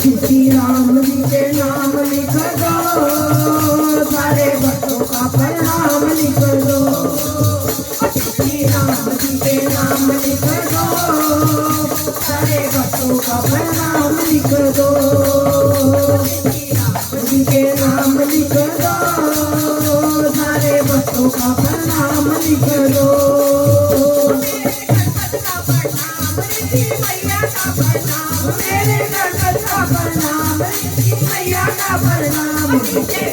श्री राम जी के नाम लिख दो, सारे भक्तों का प्रणाम लिख दो। श्री राम जी के नाम लिख दो, सारे भक्तों का प्रणाम लिख दो। श्री राम जी के नाम लिख दो, सारे भक्तों का प्रणाम लिख दो। मेरे गणपत का प्रणाम, मैया का प्रणाम,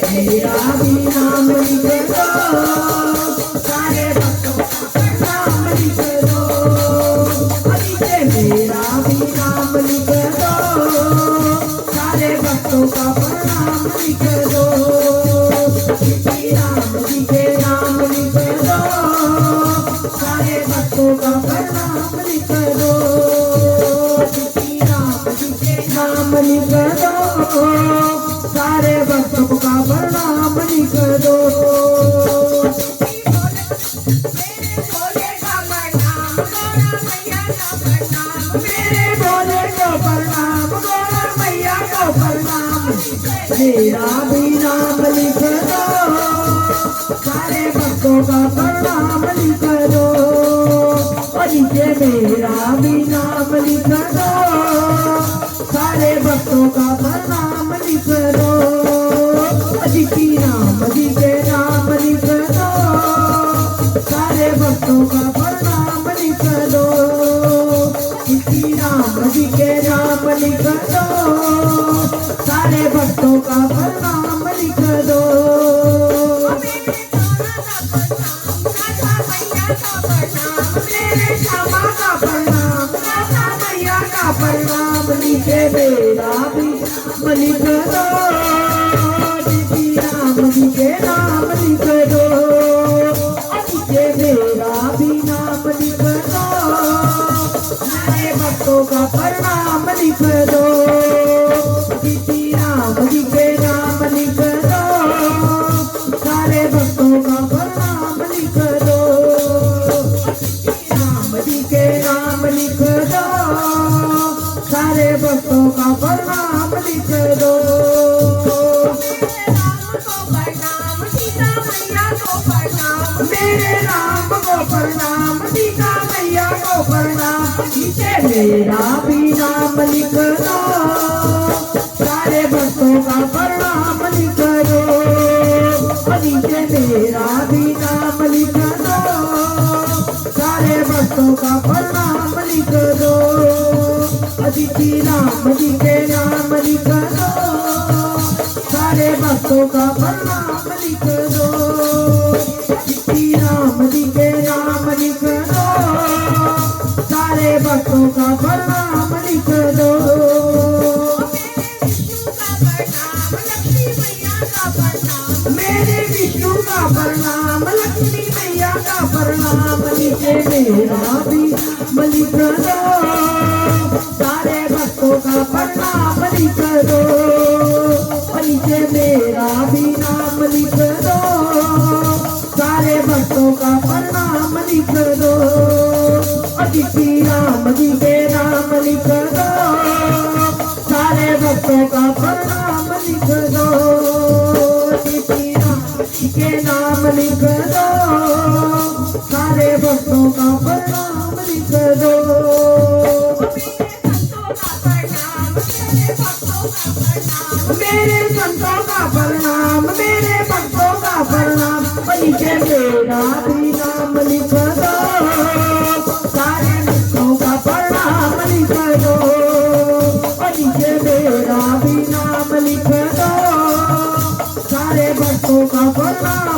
मेरा भी नाम लिख दो, सारे भक्तों का प्रणाम लिख दो। मेरा भी नाम लिख दो, सारे भक्तों का प्रणाम लिख दो। श्री राम जी के नाम लिख दो, सारे भक्तों का प्रणाम लिख दो। नाम लिख दो, सारे भक्तों का प्रणाम लिख दो। मेरे भोले का प्रणाम, गौरा मैया का प्रणाम, मेरे भोले को प्रणाम, गौरा मैया को प्रणाम। मेरा भी नाम लिख दो, सारे भक्तों का प्रणाम लिख दो। और मेरा भी नाम लिख दो, सारे भक्तों का प्रणाम लिख दो। श्री राम जी के नाम लिख दो, सारे भक्तों का प्रणाम लिख दो। श्री राम जी के नाम लिख दो, सारे भक्तों का प्रणाम लिख दो। मेरे श्यामा का प्रणाम, राधा मैया का प्रणाम, नीचे मेरा भी लिख दो। श्री राम जी के नाम लिख दो, नीचे मेरा भी नाम लिख दो, सारे भक्तों का प्रणाम लिख दो। श्री राम जी के नाम लिख दो, सारे भक्तों का प्रणाम लिख दो। राम जी के नाम लिख दो, सारे भक्तों का प्रणाम लिख दो। मेरे राम को प्रणाम, सीता मैया को प्रणाम, नीचे मेरा भी नाम लिख दो, सारे भक्तों का प्रणाम लिख दो। नीचे मेरा भी नाम लिख दो, सारे भक्तों का प्रणाम लिख दो। श्री राम जी के नाम लिख दो, सारे भक्तों का प्रणाम लिख दो। श्री राम जी के नाम लिख दो, सारे भक्तों का प्रणाम लिख दो। मेरे विष्णु का प्रणाम, लक्ष्मी मैया का प्रणाम, नीचे मेरा भी लिख दो, सारे भक्तों का प्रणाम लिख दो। नीचे मेरा भी नाम लिख दो, सारे भक्तों का प्रणाम लिख दो। श्री राम जी के नाम लिख दो, सारे भक्तों का प्रणाम लिख दो। श्री राम जी के नाम लिख दो, सारे भक्तों का प्रणाम लिख दो। मेरे संतों का प्रणाम, मेरे भक्तों का प्रणाम, नीचे मेरा भी नाम लिख दो, सारे भक्तों का प्रणाम लिख दो। नीचे मेरा भी नाम लिख दो, सारे भक्तों का प्रणाम